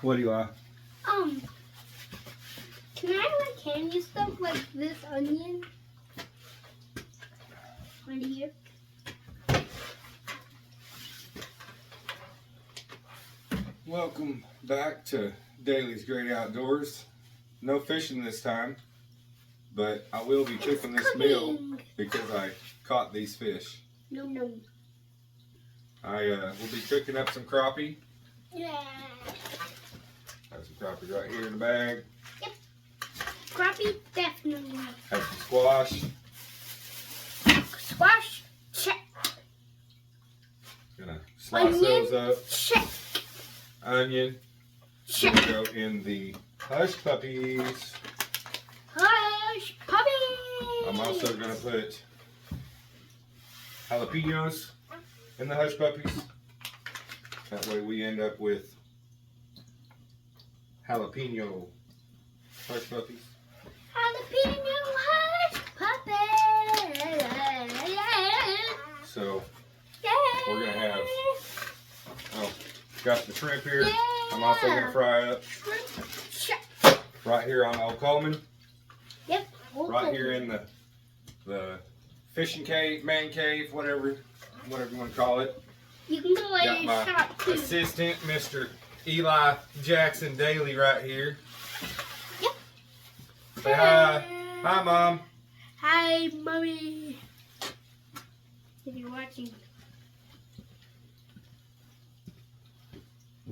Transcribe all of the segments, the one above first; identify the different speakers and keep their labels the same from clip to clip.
Speaker 1: What do you want?
Speaker 2: Can I have candy stuff like this onion? Right here.
Speaker 1: Welcome back to Daly's Great Outdoors. No fishing this time, but I will be cooking this meal because I caught these fish.
Speaker 2: No.
Speaker 1: I will be cooking up some crappie.
Speaker 2: Yeah.
Speaker 1: Have some crappie right here in the bag.
Speaker 2: Yep. Crappie, definitely.
Speaker 1: Have some squash.
Speaker 2: Squash, check.
Speaker 1: Gonna slice
Speaker 2: Onion,
Speaker 1: those up.
Speaker 2: check.
Speaker 1: Onion.
Speaker 2: Check.
Speaker 1: Gonna go in the Hush Puppies.
Speaker 2: Hush Puppies.
Speaker 1: I'm also gonna put jalapenos in the Hush Puppies. That way we end up with jalapeno Hush Puppies.
Speaker 2: Jalapeno Hush Puppies.
Speaker 1: So we're gonna have, got the shrimp here.
Speaker 2: Yeah.
Speaker 1: I'm also gonna fry up right here on Old Coleman.
Speaker 2: Yep.
Speaker 1: Right here in the fishing cave, man cave, whatever you want to call it.
Speaker 2: You can go
Speaker 1: Got
Speaker 2: in
Speaker 1: my
Speaker 2: shop too.
Speaker 1: assistant, Mr. Eli Jackson Daly, right here.
Speaker 2: Yep.
Speaker 1: Say hi. Hi, Mom.
Speaker 2: Hi, Mommy. If you're watching.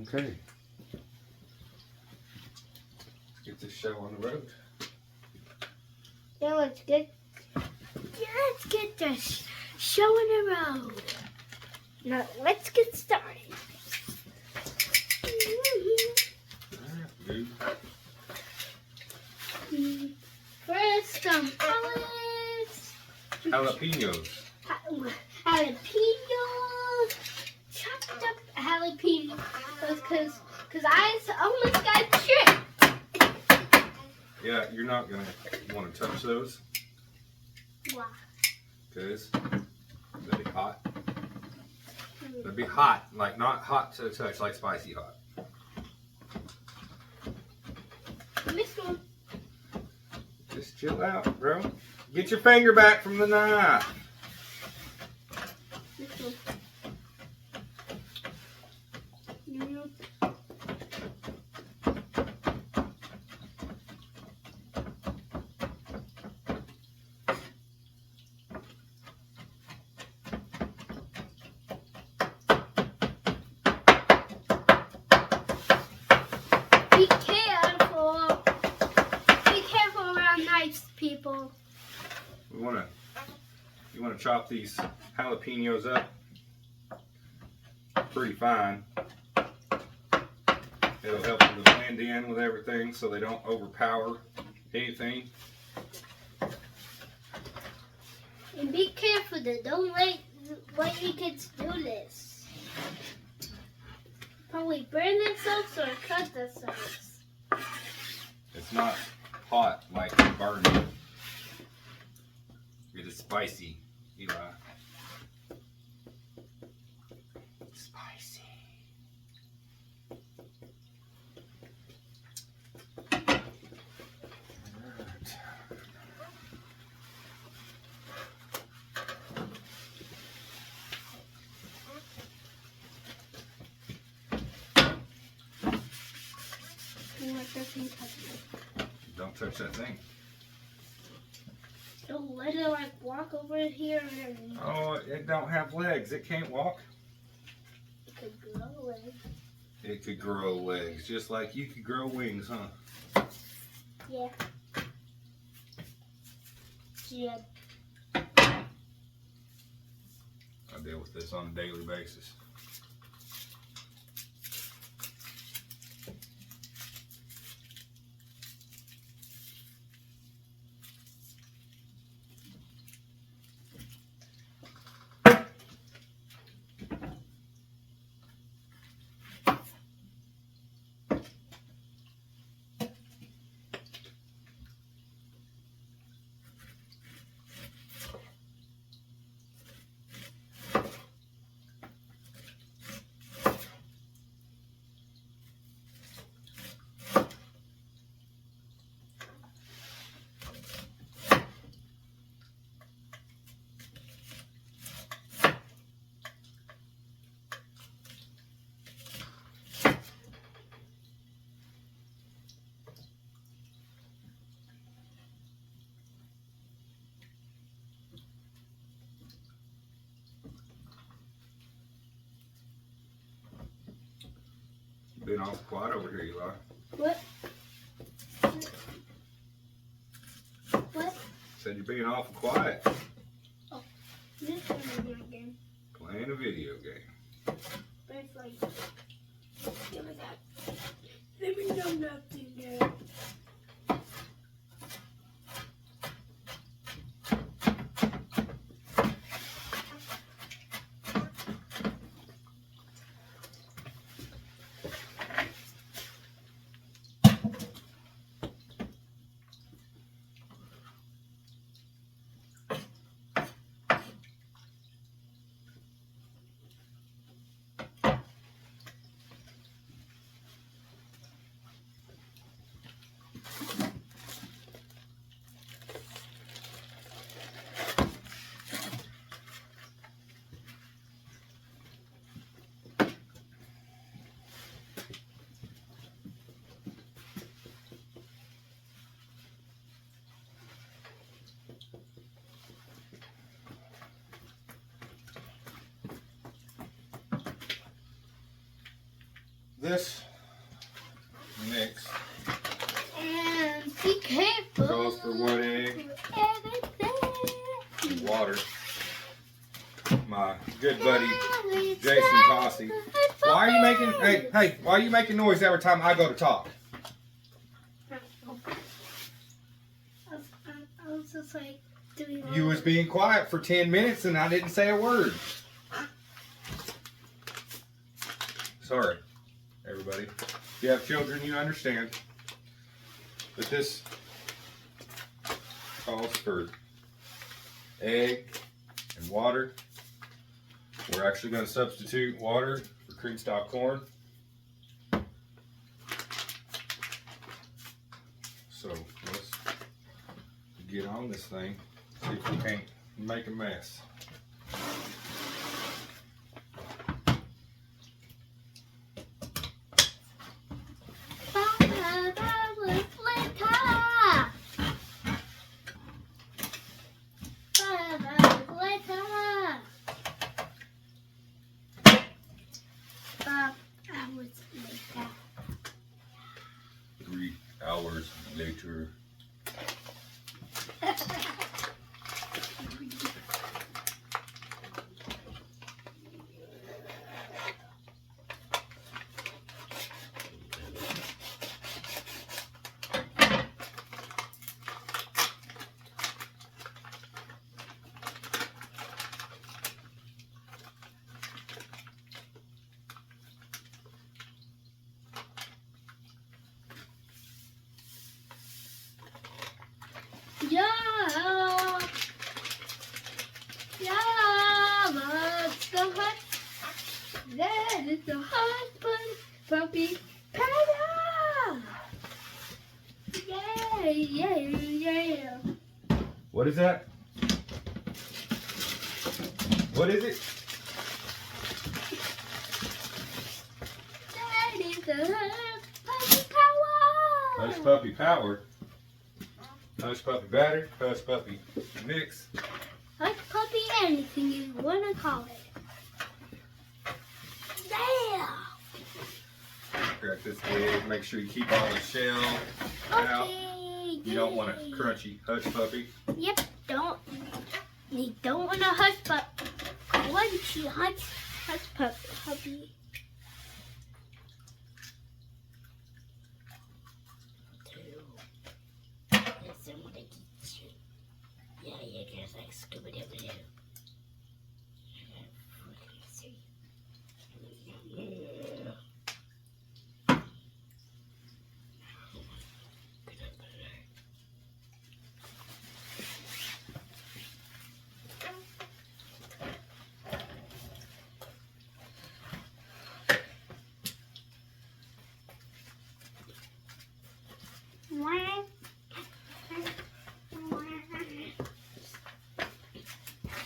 Speaker 1: Okay. Let's get this show on the road.
Speaker 2: Yeah, let's get this show on the road. Now let's get started. First, olives.
Speaker 1: Jalapenos.
Speaker 2: Jalapenos. Chopped up jalapeno. Cause I almost got tricked.
Speaker 1: Yeah, you're not gonna want to touch those.
Speaker 2: Why?
Speaker 1: Because they'll be hot. They'll be hot, like not hot to touch, like spicy hot.
Speaker 2: This one.
Speaker 1: Just chill out, bro. Get your finger back from the knife.
Speaker 2: This one. Be careful. Be careful around knives, people.
Speaker 1: You wanna chop these jalapenos up pretty fine. It'll help them to blend in with everything so they don't overpower anything.
Speaker 2: And be careful that don't let your kids do this. Probably burn themselves or cut themselves.
Speaker 1: It's not hot like burning. It is spicy, Eli. Spicy. Alright. Don't touch that thing.
Speaker 2: Don't let it like walk over here and
Speaker 1: Oh, it don't have legs. It can't walk.
Speaker 2: it could grow legs.
Speaker 1: It could grow legs, just like you could grow wings, huh?
Speaker 2: Yeah. Yeah.
Speaker 1: I deal with this on a daily basis. Been all quiet over here, Eli.
Speaker 2: What? What?
Speaker 1: Said you're being awful quiet.
Speaker 2: Oh, this is a video game.
Speaker 1: Playing a video game.
Speaker 2: Very funny. Give me that. Let me know nothing there.
Speaker 1: This mix
Speaker 2: And be careful.
Speaker 1: calls for 1 egg and water. My good buddy Jason Tossie. Why are you making why are you making noise every time I go to talk?
Speaker 2: I was just like doing.
Speaker 1: You was being quiet for 10 minutes and I didn't say a word. Sorry, everybody. If you have children, you understand. But this calls for egg and water. We're actually going to substitute water for cream style corn. So let's get on this thing, see if we can't make a mess.
Speaker 2: Hours later.
Speaker 1: 3 hours later.
Speaker 2: Yeah, what's the hot? That is the hot puppy powder. Yeah, yeah, yeah.
Speaker 1: What is that? What is it?
Speaker 2: That is the hot puppy power.
Speaker 1: Hush Puppy Power. Hush Puppy Batter. Hush Puppy Mix.
Speaker 2: Hush puppy, anything you want to call it. Yeah.
Speaker 1: Crack this egg. Make sure you keep all the shell out.
Speaker 2: Okay.
Speaker 1: You don't want a crunchy Hush Puppy.
Speaker 2: Yep. don't want a hush puppy. Crunchy hush puppy.
Speaker 3: Yeah, guys like Scooby-Doo.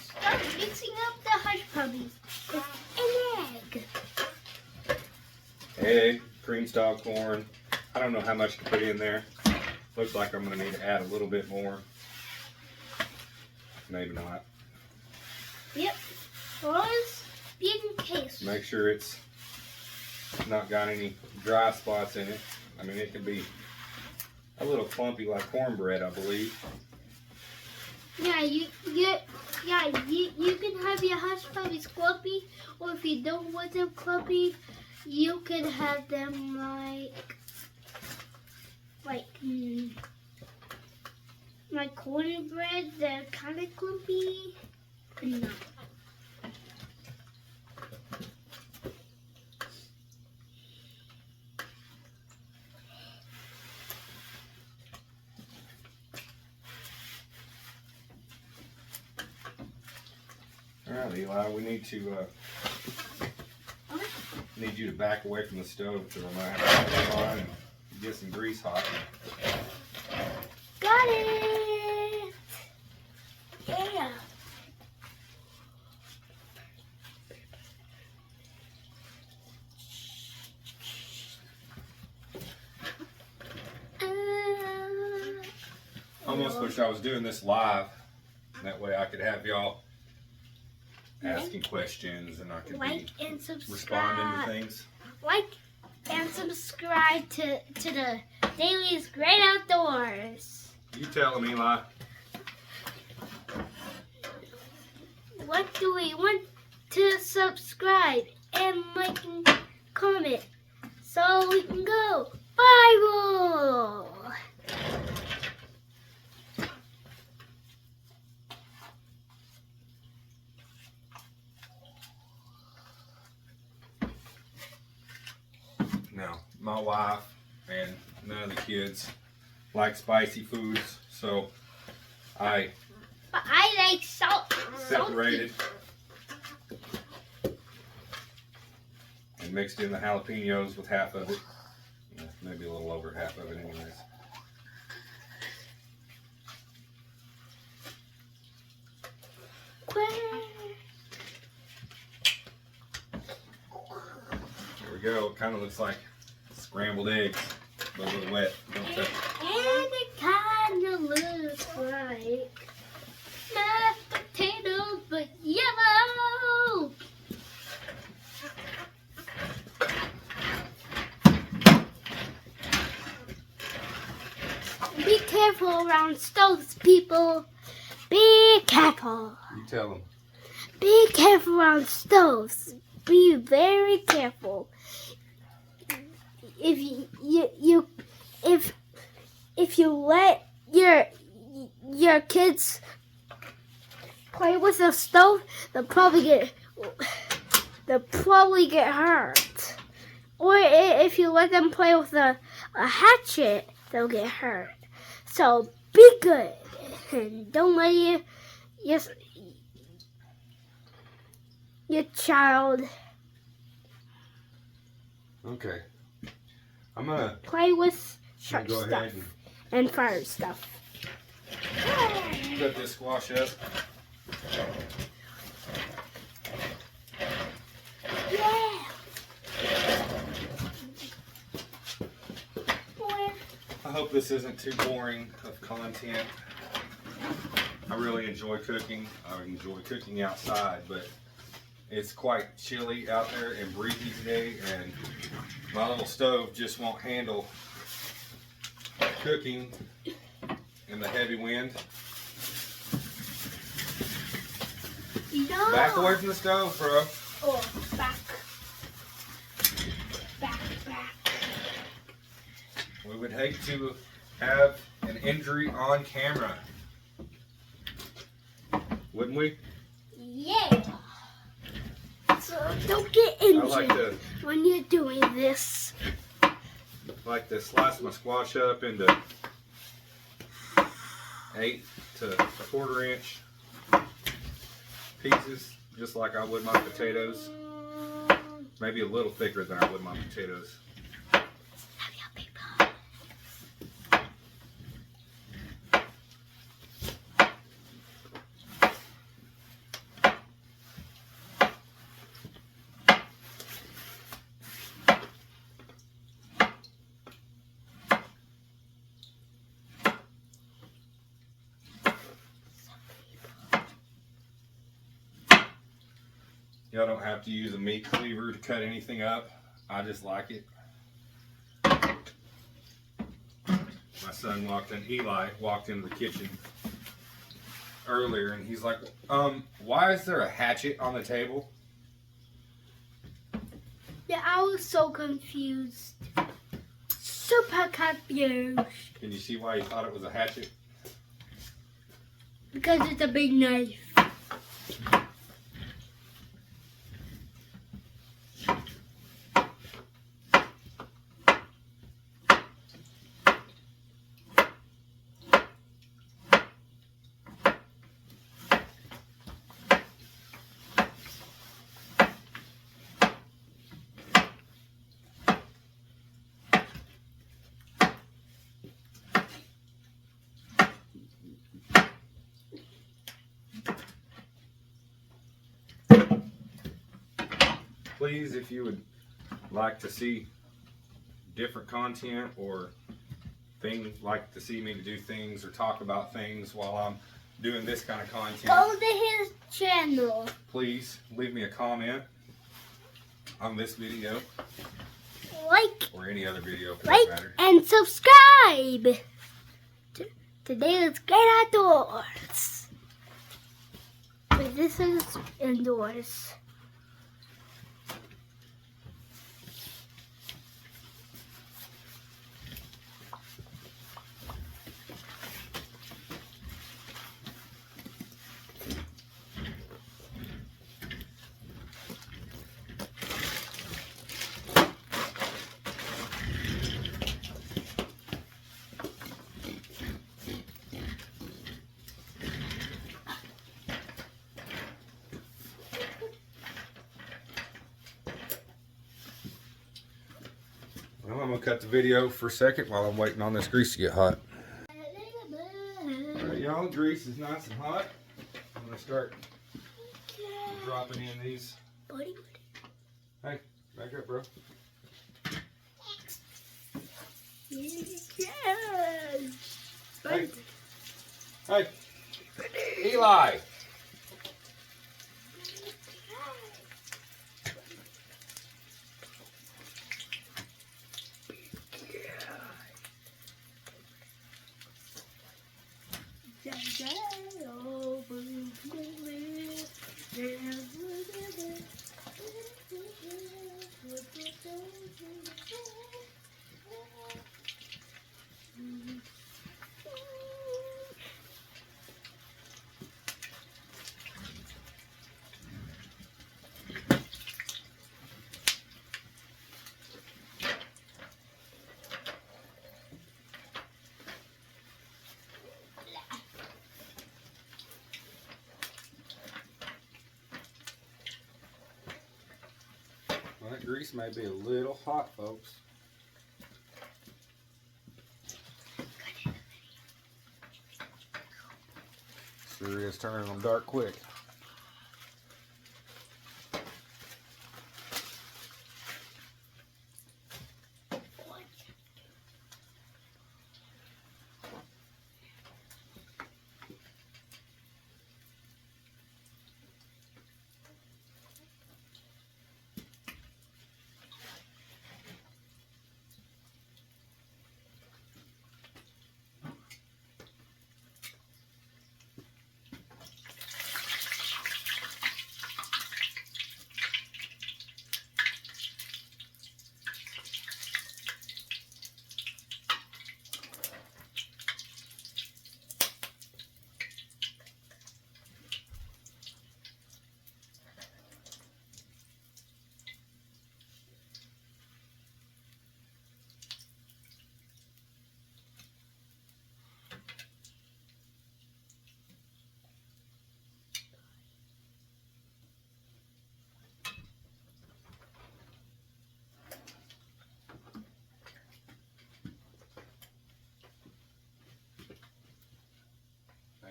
Speaker 2: Start mixing up the hush puppies with an egg.
Speaker 1: Egg, cream style corn. I don't know how much to put in there. Looks like I'm going to need to add a little bit more. Maybe not.
Speaker 2: Yep. Always be in case.
Speaker 1: Make sure it's not got any dry spots in it. I mean, it can be a little clumpy like cornbread, I believe.
Speaker 2: Yeah, you can have your hush puppies clumpy, or if you don't want them clumpy, you can have them like cornbread. They're kind of clumpy. No.
Speaker 1: All right, Eli, we need you to back away from the stove so I might have to turn it on and get some grease hot.
Speaker 2: Got it. Yeah.
Speaker 1: Almost wish I was doing this live. That way I could have y'all asking questions and I could
Speaker 2: Like
Speaker 1: be
Speaker 2: and
Speaker 1: responding to
Speaker 2: subscribe.
Speaker 1: things.
Speaker 2: Like and subscribe to the Daily's Great Outdoors.
Speaker 1: You tell them, Eli.
Speaker 2: What do we want to subscribe and like and comment so we can go viral?
Speaker 1: Now, my wife and none of the kids like spicy foods, so I
Speaker 2: But I like salt.
Speaker 1: separated and mixed in the jalapenos with half of it. Yeah, maybe a little over half of it anyways. There we go. It kind of looks like scrambled eggs, but a little wet. Don't touch it.
Speaker 2: And it kind of looks like mashed potatoes, but yellow. Be careful around stoves, people. Be careful.
Speaker 1: You tell them.
Speaker 2: Be careful around stoves. Be very careful. If you let your kids play with the stove, they'll probably get hurt. Or if you let them play with a hatchet, they'll get hurt. So be good and don't let your child
Speaker 1: Okay. I'm gonna
Speaker 2: play with sharp
Speaker 1: go
Speaker 2: stuff
Speaker 1: ahead
Speaker 2: and fire stuff.
Speaker 1: and cut this squash up.
Speaker 2: Yeah.
Speaker 1: I hope this isn't too boring of content. I really enjoy cooking. I enjoy cooking outside, but it's quite chilly out there and breezy today, and my little stove just won't handle cooking in the heavy wind.
Speaker 2: No.
Speaker 1: Back away from the stove, bro.
Speaker 2: Oh, back. Back.
Speaker 1: We would hate to have an injury on camera. Wouldn't we?
Speaker 2: Yeah. So don't get injured
Speaker 1: I
Speaker 2: when you're doing this.
Speaker 1: like to slice my squash up into 8 to 1/4 inch pieces, just like I would my potatoes. Maybe a little thicker than I would my potatoes. Y'all don't have to use a meat cleaver to cut anything up. I just like it. My son Eli walked into the kitchen earlier and he's like, why is there a hatchet on the table?
Speaker 2: Yeah, I was so confused. Super confused.
Speaker 1: Can you see why he thought it was a hatchet?
Speaker 2: Because it's a big knife.
Speaker 1: Please, if you would like to see different content or like to see me do things or talk about things while I'm doing this kind of content,
Speaker 2: Go to his channel.
Speaker 1: please leave me a comment on this video
Speaker 2: Like,
Speaker 1: or any other video for that matter.
Speaker 2: and subscribe to David's Great Outdoors. But this is indoors.
Speaker 1: Well, I'm going to cut the video for a second while I'm waiting on this grease to get hot. Alright, y'all, the grease is nice and hot. I'm going to start dropping in these. Hey, back up, bro. Hey. Hey. Eli. Well, that grease may be a little hot, folks. Sure is turning them dark quick.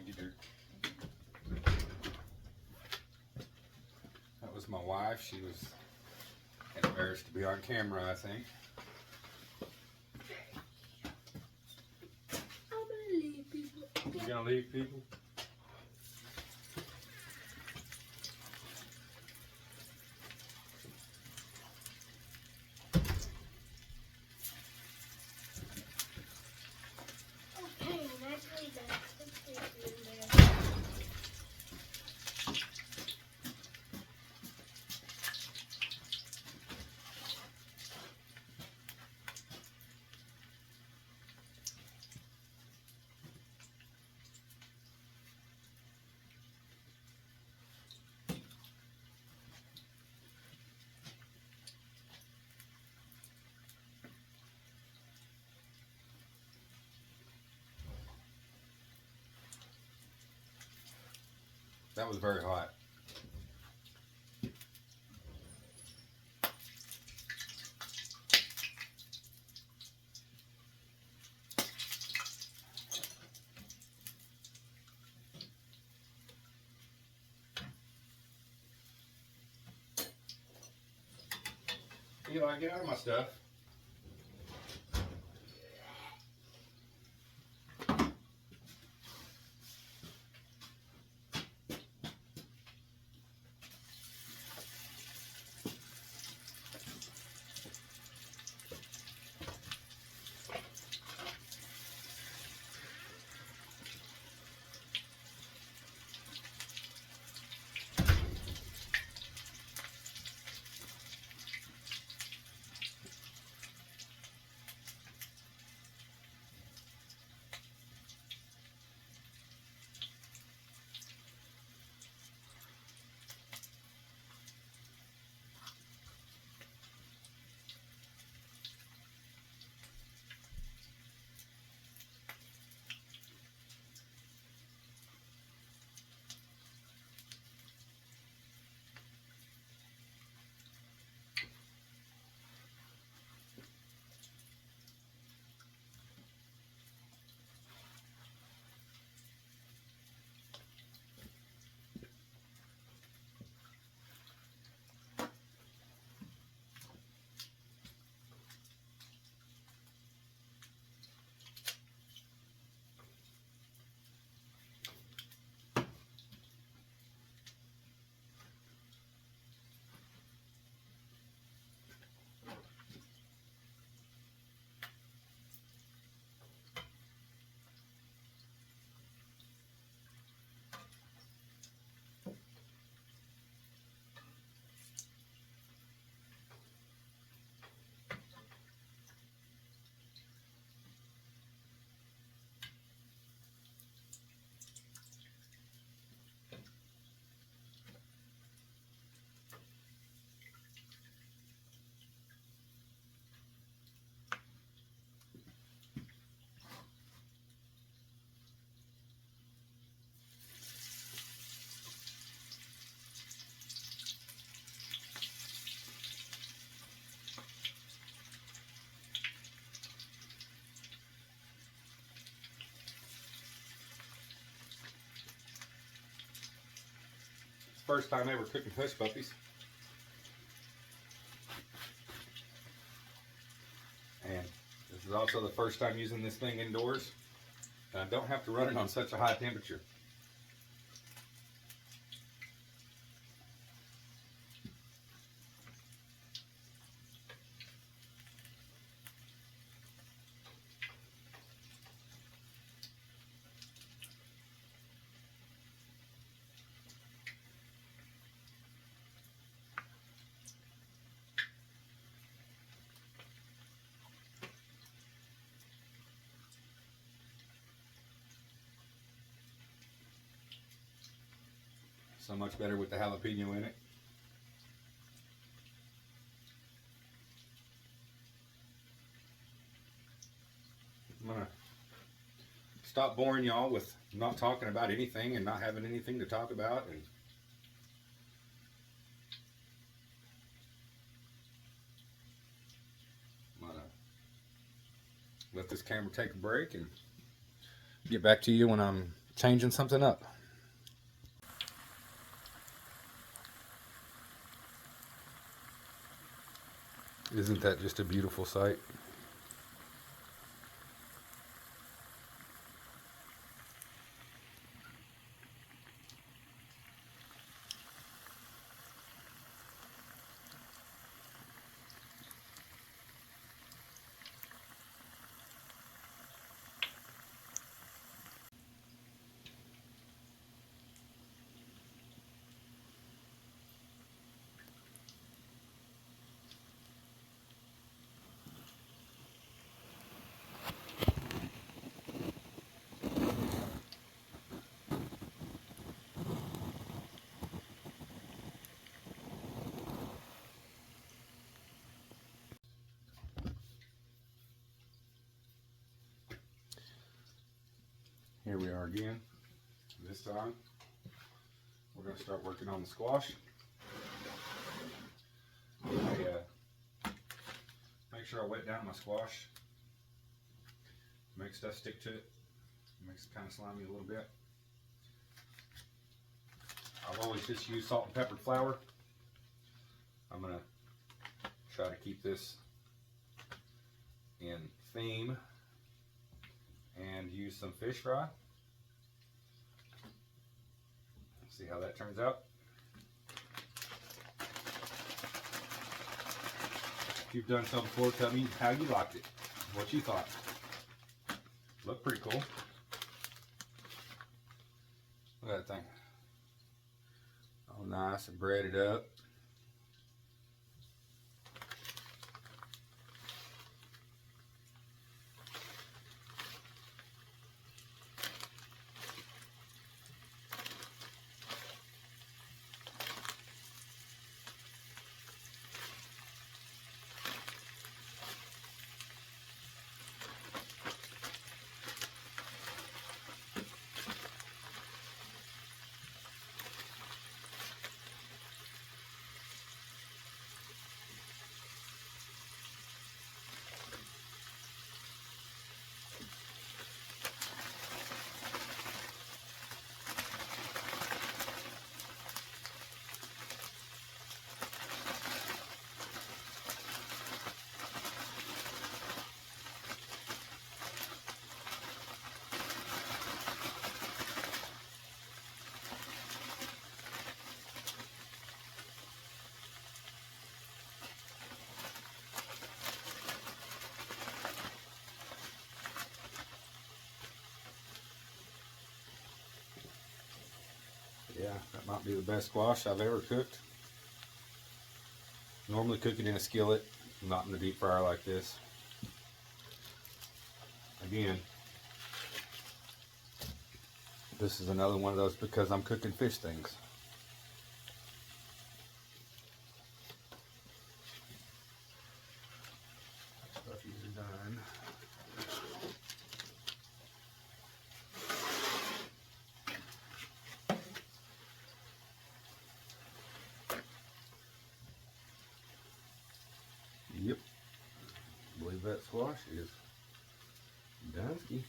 Speaker 1: you, dear. That was my wife. She was embarrassed to be on camera, I think.
Speaker 2: I'm gonna leave people.
Speaker 1: You gonna leave people?
Speaker 2: Okay, naturally that's the thing in there.
Speaker 1: That was very hot. Eli, get out of my stuff. First time ever cooking Hush Puppies. And this is also the first time using this thing indoors. And I don't have to run it on such a high temperature. So much better with the jalapeno in it. I'm gonna stop boring y'all with not talking about anything and not having anything to talk about, and I'm gonna let this camera take a break and get back to you when I'm changing something up. Isn't that just a beautiful sight? Here we are again. This time, we're going to start working on the squash. Make sure I wet down my squash. Make stuff stick to it. Makes it kind of slimy a little bit. I've always just used salt and peppered flour. I'm going to try to keep this in theme and use some fish fry. See how that turns out. If you've done so before, tell me how you liked it, what you thought. Looked pretty cool. Look at that thing. All nice and breaded up. Yeah, that might be the best squash I've ever cooked. Normally cook it in a skillet, not in the deep fryer like this. Again, this is another one of those because I'm cooking fish things. Stuff are done. Yep, I believe that squash is done.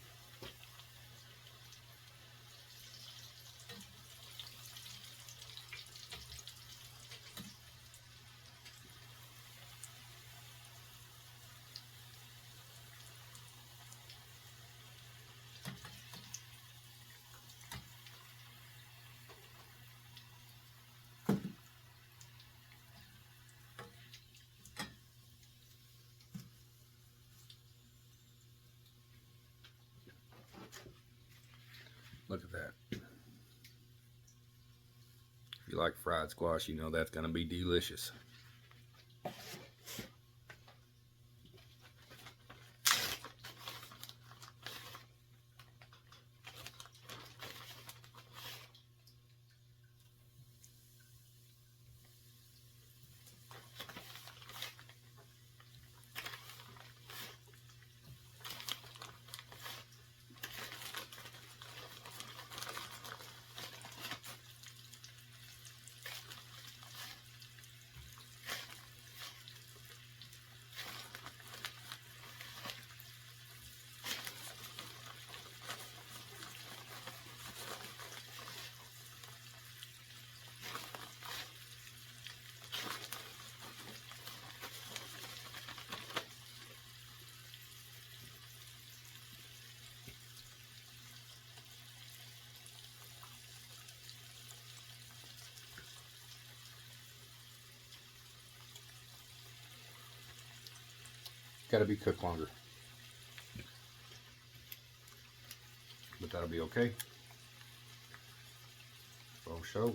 Speaker 1: Look at that. If you like fried squash, you know that's going to be delicious. got to be cooked longer. But that'll be okay. For sure.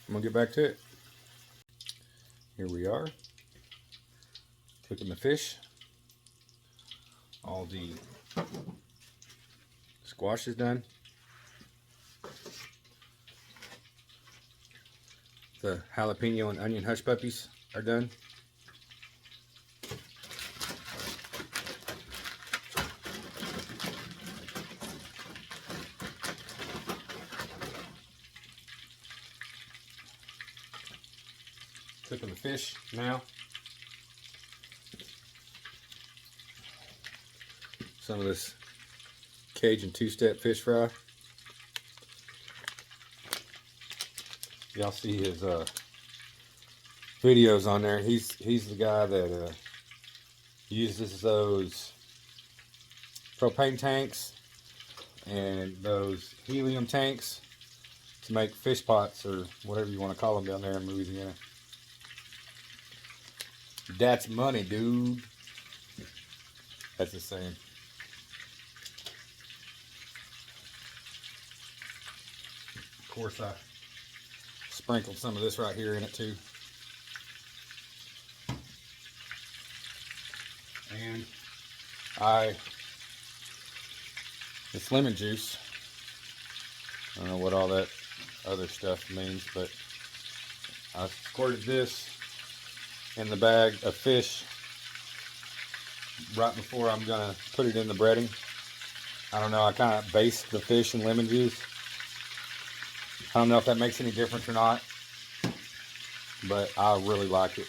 Speaker 1: I'm gonna get back to it. Here we are, cooking the fish. All the squash is done. The jalapeno and onion hush puppies are done. Cooking the fish now. Some of this Cajun two-step fish fry. Y'all see his videos on there. He's the guy that uses those propane tanks and those helium tanks to make fish pots, or whatever you want to call them down there in Louisiana. That's money, dude. That's the saying. Of course, I sprinkled some of this right here in it too. And it's lemon juice. I don't know what all that other stuff means, but I squirted this in the bag of fish right before I'm gonna put it in the breading. I don't know, I kind of based the fish in lemon juice. I don't know if that makes any difference or not, but I really like it.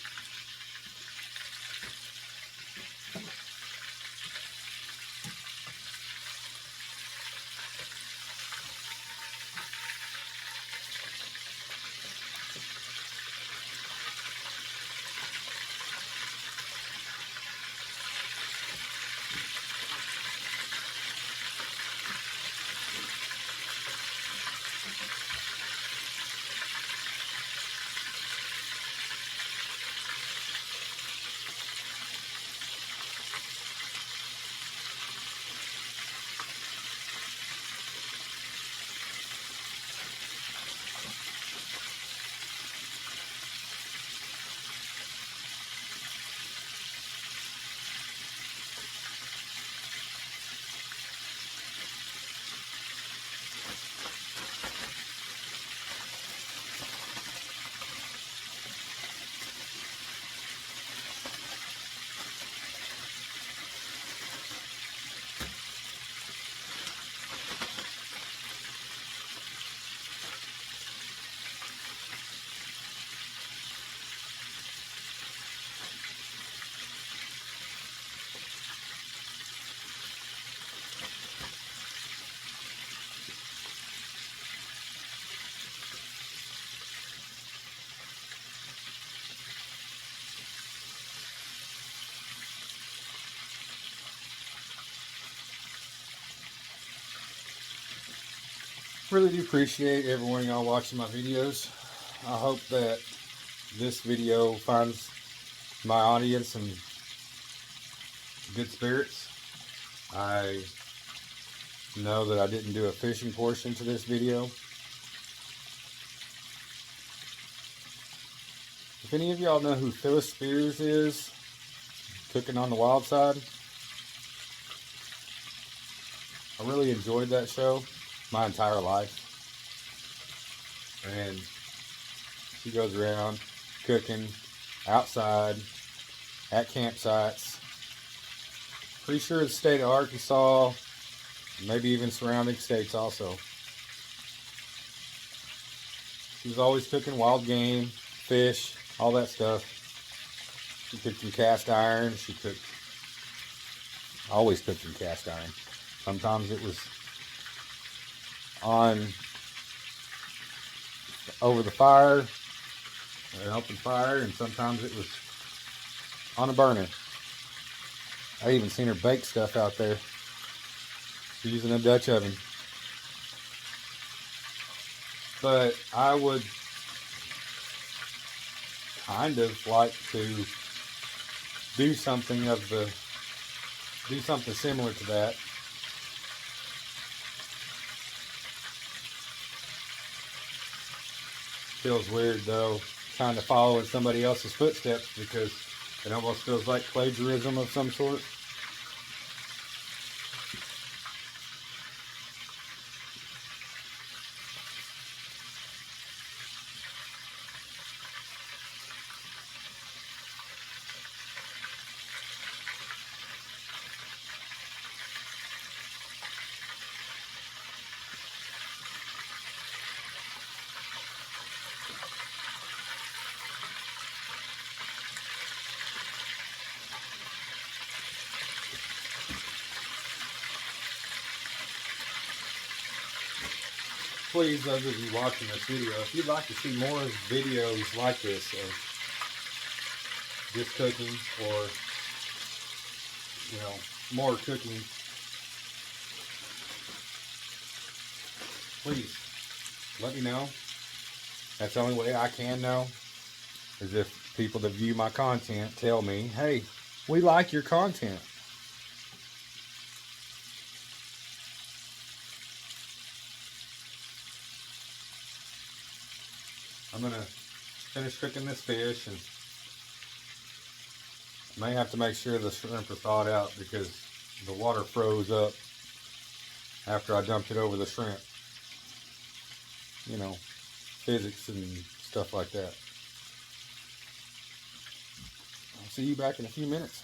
Speaker 1: Really do appreciate everyone y'all watching my videos. I hope that this video finds my audience in good spirits. I know that I didn't do a fishing portion to this video. If any of y'all know who Phyllis Spears is, Cooking on the Wild Side, I really enjoyed that show my entire life. And she goes around cooking outside at campsites. Pretty sure the state of Arkansas, maybe even surrounding states also. She was always cooking wild game, fish, all that stuff. She cooked in cast iron. Always cooked in cast iron. Sometimes it was on over the fire, an open fire, and sometimes it was on a burner. I even seen her bake stuff out there. using a Dutch oven. But I would kind of like to do something similar to that. Feels weird though, kind of following somebody else's footsteps, because it almost feels like plagiarism of some sort. Please, those of you watching this video, if you'd like to see more videos like this of just cooking, or more cooking, please let me know. That's the only way I can know, is if people that view my content tell me, hey, we like your content. I'm going to finish cooking this fish, and I may have to make sure the shrimp are thawed out, because the water froze up after I dumped it over the shrimp. You know, physics and stuff like that. I'll see you back in a few minutes.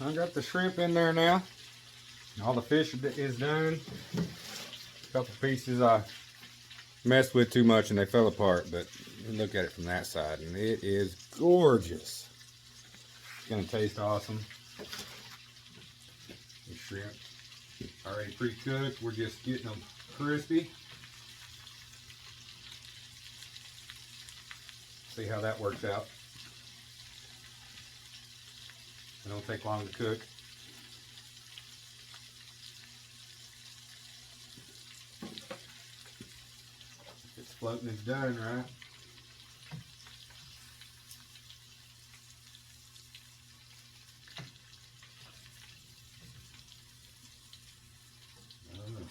Speaker 1: I got the shrimp in there now. All the fish is done. A couple pieces I messed with too much and they fell apart, but look at it from that side and it is gorgeous. It's gonna taste awesome. The shrimp already pre-cooked. We're just getting them crispy. See how that works out. It don't take long to cook. It's floating, it's done, right? I don't know.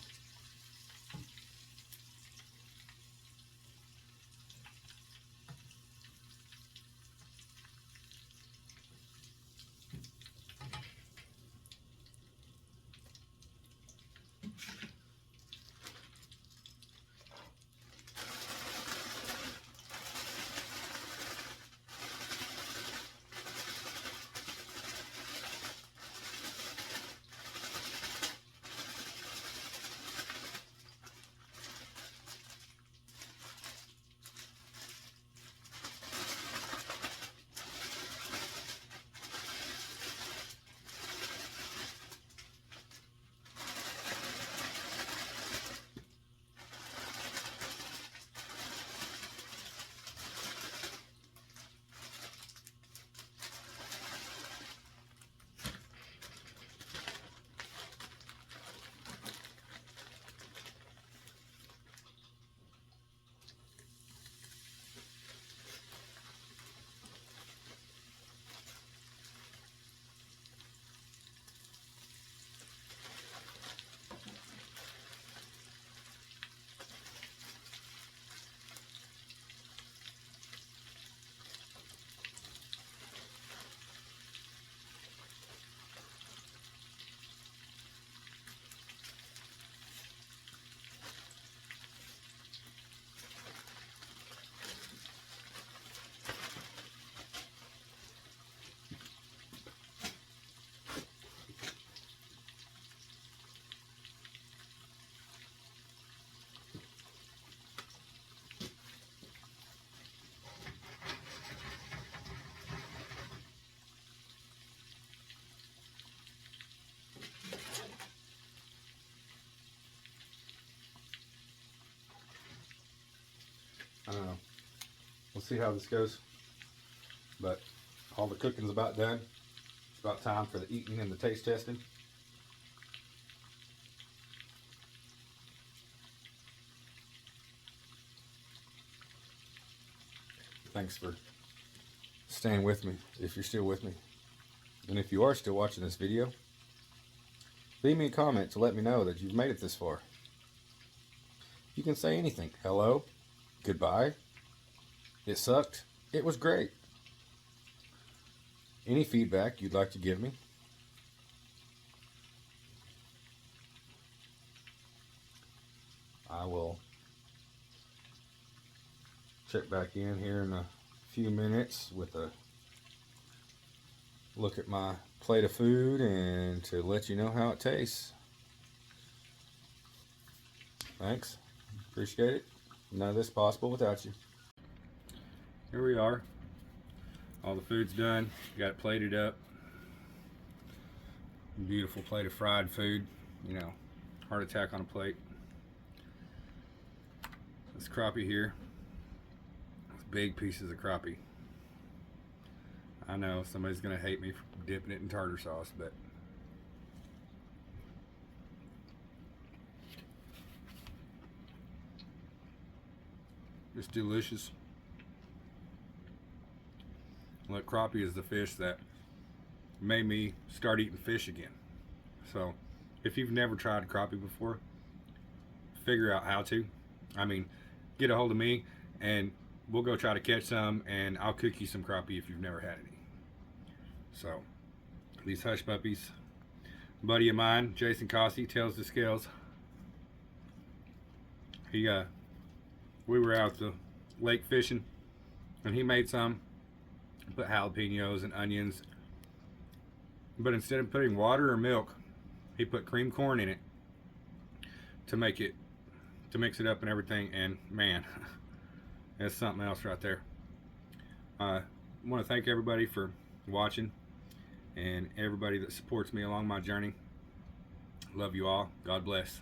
Speaker 1: I don't know. We'll see how this goes. But all the cooking's about done. It's about time for the eating and the taste testing. Thanks for staying with me, if you're still with me. And if you are still watching this video, leave me a comment to let me know that you've made it this far. You can say anything. Hello, goodbye, it sucked, it was great. Any feedback you'd like to give me. I will check back in here in a few minutes with a look at my plate of food and to let you know how it tastes. Thanks. Appreciate it. None of this is possible without you. Here we are. All the food's done. Got it plated up. Beautiful plate of fried food. You know, heart attack on a plate. This crappie here. It's big pieces of crappie. I know somebody's gonna hate me for dipping it in tartar sauce, but it's delicious. Look, crappie is the fish that made me start eating fish again. So if you've never tried crappie before, figure out how to. I mean, get a hold of me and we'll go try to catch some, and I'll cook you some crappie if you've never had any. So these Hush Puppies, a buddy of mine, Jason Cossey, tells the scales. We were out the lake fishing and he made some, put jalapenos and onions, but instead of putting water or milk, he put cream corn in it to mix it up and everything, and man, that's something else right there. I want to thank everybody for watching and everybody that supports me along my journey. Love you all. God bless.